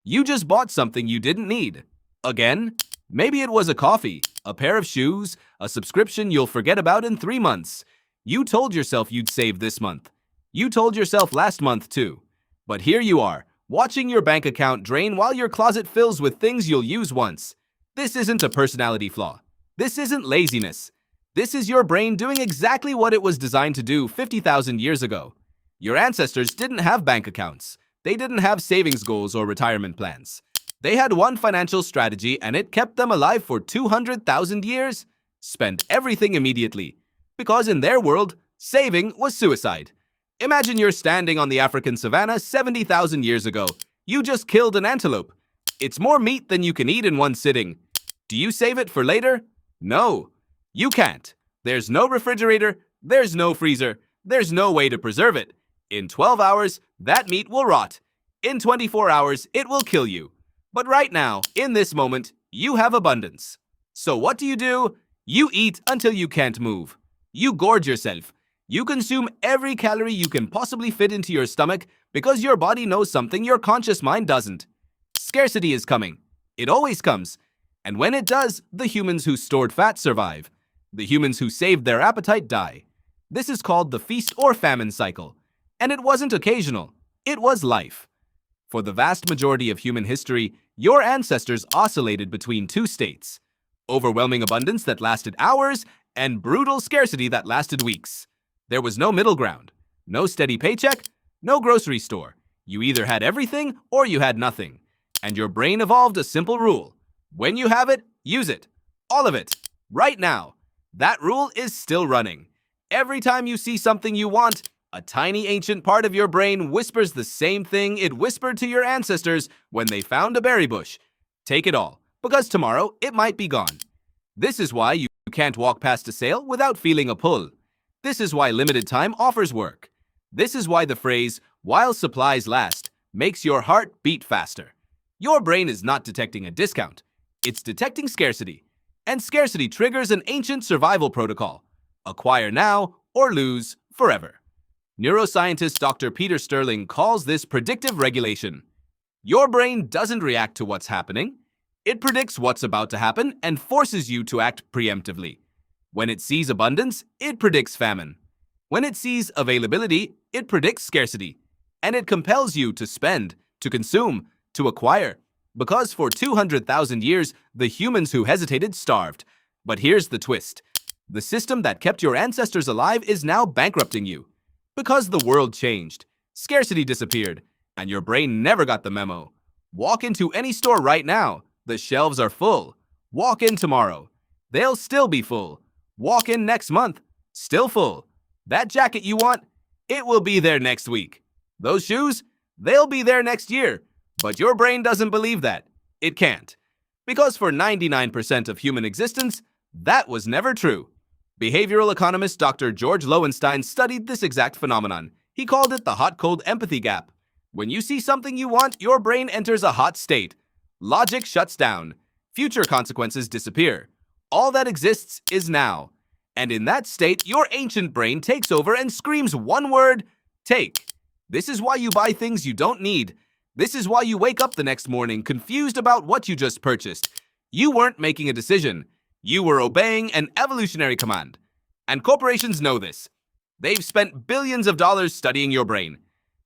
You just bought something you didn't need. Again? Maybe it was a coffee, a pair of shoes, a subscription you'll forget about in 3 months. You told yourself you'd save this month. You told yourself last month too. But here you are, watching your bank account drain while your closet fills with things you'll use once. This isn't a personality flaw. This isn't laziness. This is your brain doing exactly what it was designed to do 50,000 years ago. Your ancestors didn't have bank accounts. They didn't have savings goals or retirement plans. They had one financial strategy and it kept them alive for 200,000 years. Spend everything immediately. Because in their world, saving was suicide. Imagine you're standing on the African savannah 70,000 years ago. You just killed an antelope. It's more meat than you can eat in one sitting. Do you save it for later? No, you can't. There's no refrigerator, there's no freezer, there's no way to preserve it. In 12 hours, that meat will rot. In 24 hours, it will kill you. But right now, in this moment, you have abundance. So what do? You eat until you can't move. You gorge yourself. You consume every calorie you can possibly fit into your stomach because your body knows something your conscious mind doesn't. Scarcity is coming. It always comes. And when it does, the humans who stored fat survive. The humans who saved their appetite die. This is called the feast or famine cycle. And it wasn't occasional. It was life. For the vast majority of human history, your ancestors oscillated between two states: overwhelming abundance that lasted hours and brutal scarcity that lasted weeks. There was no middle ground, no steady paycheck, no grocery store. You either had everything or you had nothing. And your brain evolved a simple rule. When you have it, use it. All of it. Right now. That rule is still running. Every time you see something you want, a tiny ancient part of your brain whispers the same thing it whispered to your ancestors when they found a berry bush. Take it all, because tomorrow it might be gone. This is why you can't walk past a sale without feeling a pull. This is why limited time offers work. This is why the phrase, "while supplies last," makes your heart beat faster. Your brain is not detecting a discount. It's detecting scarcity. And scarcity triggers an ancient survival protocol. Acquire now or lose forever. Neuroscientist Dr. Peter Sterling calls this predictive regulation. Your brain doesn't react to what's happening. It predicts what's about to happen and forces you to act preemptively. When it sees abundance, it predicts famine. When it sees availability, it predicts scarcity. And it compels you to spend, to consume, to acquire. Because for 200,000 years, the humans who hesitated starved. But here's the twist. The system that kept your ancestors alive is now bankrupting you. Because the world changed, scarcity disappeared, and your brain never got the memo. Walk into any store right now. The shelves are full. Walk in tomorrow. They'll still be full. Walk in next month. Still full. That jacket you want, it will be there next week. Those shoes, they'll be there next year. But your brain doesn't believe that. It can't. Because for 99% of human existence, that was never true. Behavioral economist Dr. George Lowenstein studied this exact phenomenon. He called it the hot-cold empathy gap. When you see something you want, your brain enters a hot state. Logic shuts down. Future consequences disappear. All that exists is now. And in that state, your ancient brain takes over and screams one word: take. This is why you buy things you don't need. This is why you wake up the next morning confused about what you just purchased. You weren't making a decision. You were obeying an evolutionary command. And corporations know this. They've spent billions of dollars studying your brain.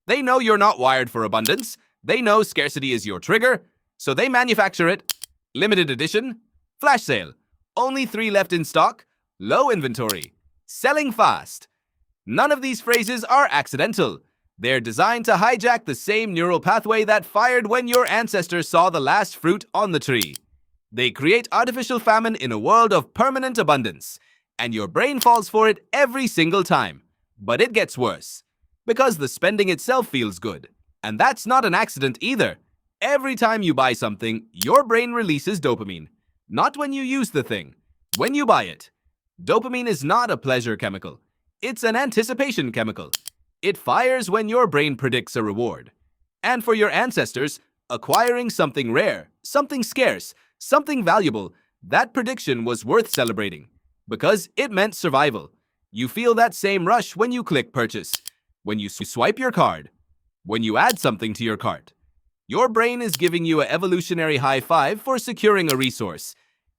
They know you're not wired for abundance. They know scarcity is your trigger. So they manufacture it. Limited edition. Flash sale. Only 3 left in stock. Low inventory. Selling fast. None of these phrases are accidental. They're designed to hijack the same neural pathway that fired when your ancestors saw the last fruit on the tree. They create artificial famine in a world of permanent abundance, and your brain falls for it every single time. But it gets worse, because the spending itself feels good. And that's not an accident either. Every time you buy something, your brain releases dopamine. Not when you use the thing, when you buy it. Dopamine is not a pleasure chemical. It's an anticipation chemical. It fires when your brain predicts a reward. And for your ancestors, acquiring something rare, something scarce, something valuable, that prediction was worth celebrating. Because it meant survival. You feel that same rush when you click purchase, when you swipe your card, when you add something to your cart. Your brain is giving you an evolutionary high five for securing a resource.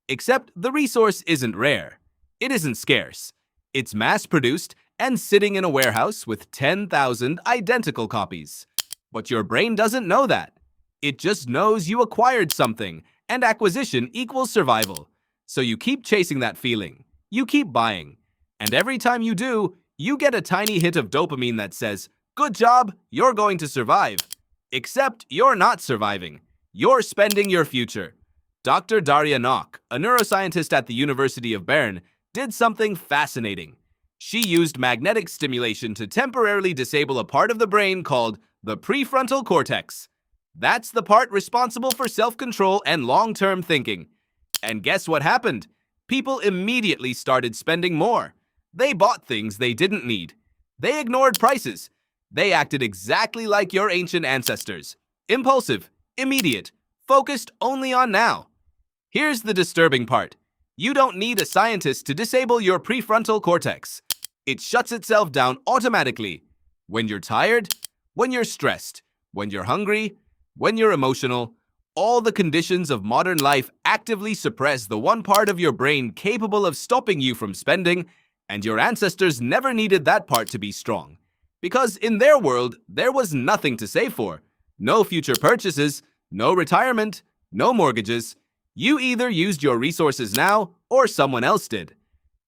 Except the resource isn't rare. It isn't scarce. It's mass-produced and sitting in a warehouse with 10,000 identical copies. But your brain doesn't know that. It just knows you acquired something, and acquisition equals survival. So you keep chasing that feeling. You keep buying. And every time you do, you get a tiny hit of dopamine that says, "Good job, you're going to survive." Except you're not surviving. You're spending your future. Dr. Daria Nock, a neuroscientist at the University of Bern, did something fascinating. She used magnetic stimulation to temporarily disable a part of the brain called the prefrontal cortex. That's the part responsible for self-control and long-term thinking. And guess what happened? People immediately started spending more. They bought things they didn't need. They ignored prices. They acted exactly like your ancient ancestors. Impulsive, immediate, focused only on now. Here's the disturbing part. You don't need a scientist to disable your prefrontal cortex. It shuts itself down automatically. When you're tired, when you're stressed, when you're hungry, when you're emotional, all the conditions of modern life actively suppress the one part of your brain capable of stopping you from spending, and your ancestors never needed that part to be strong. Because in their world, there was nothing to save for. No future purchases, no retirement, no mortgages. You either used your resources now, or someone else did.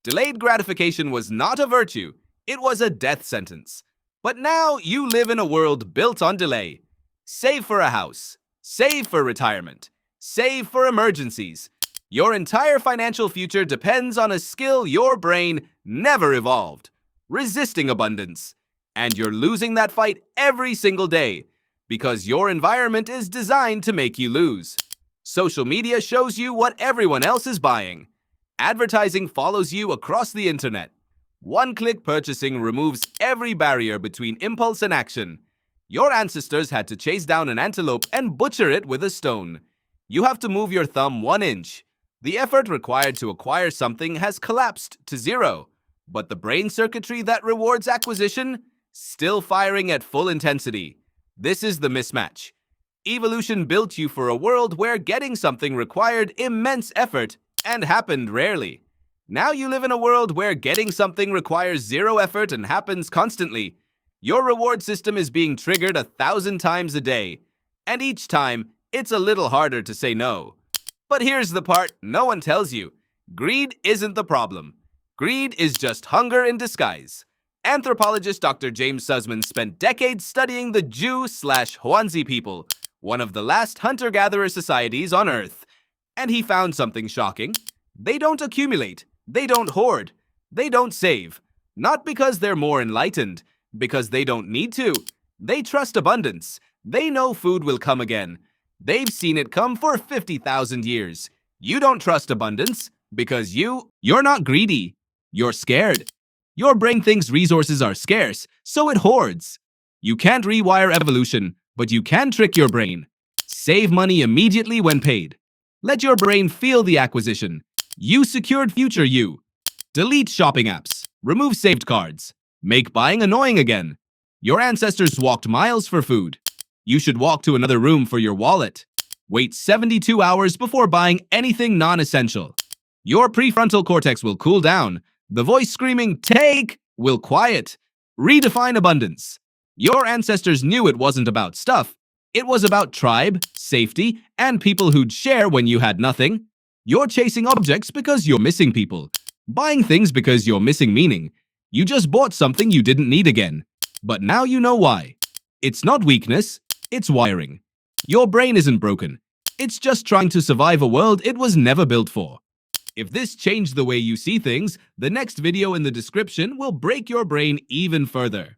Delayed gratification was not a virtue, it was a death sentence. But now you live in a world built on delay. Save for a house, save for retirement, save for emergencies. Your entire financial future depends on a skill your brain never evolved: resisting abundance. And you're losing that fight every single day, because your environment is designed to make you lose. Social media shows you what everyone else is buying. Advertising follows you across the internet. One-click purchasing removes every barrier between impulse and action. Your ancestors had to chase down an antelope and butcher it with a stone. You have to move your thumb 1 inch. The effort required to acquire something has collapsed to zero. But the brain circuitry that rewards acquisition, still firing at full intensity. This is the mismatch. Evolution built you for a world where getting something required immense effort and happened rarely. Now you live in a world where getting something requires zero effort and happens constantly. Your reward system is being triggered 1,000 times a day, and each time, it's a little harder to say no. But here's the part no one tells you. Greed isn't the problem. Greed is just hunger in disguise. Anthropologist Dr. James Sussman spent decades studying the Jew/Huanzi people, one of the last hunter-gatherer societies on Earth. And he found something shocking. They don't accumulate. They don't hoard. They don't save. Not because they're more enlightened, because they don't need to. They trust abundance. They know food will come again. They've seen it come for 50,000 years. You don't trust abundance because you're not greedy. You're scared. Your brain thinks resources are scarce, so it hoards. You can't rewire evolution, but you can trick your brain. Save money immediately when paid. Let your brain feel the acquisition. You secured future you. Delete shopping apps. Remove saved cards. Make buying annoying again. Your ancestors walked miles for food. You should walk to another room for your wallet. Wait 72 hours before buying anything non-essential. Your prefrontal cortex will cool down. The voice screaming, "Take!" will quiet. Redefine abundance. Your ancestors knew it wasn't about stuff. It was about tribe, safety, and people who'd share when you had nothing. You're chasing objects because you're missing people. Buying things because you're missing meaning. You just bought something you didn't need again. But now you know why. It's not weakness, it's wiring. Your brain isn't broken. It's just trying to survive a world it was never built for. If this changed the way you see things, the next video in the description will break your brain even further.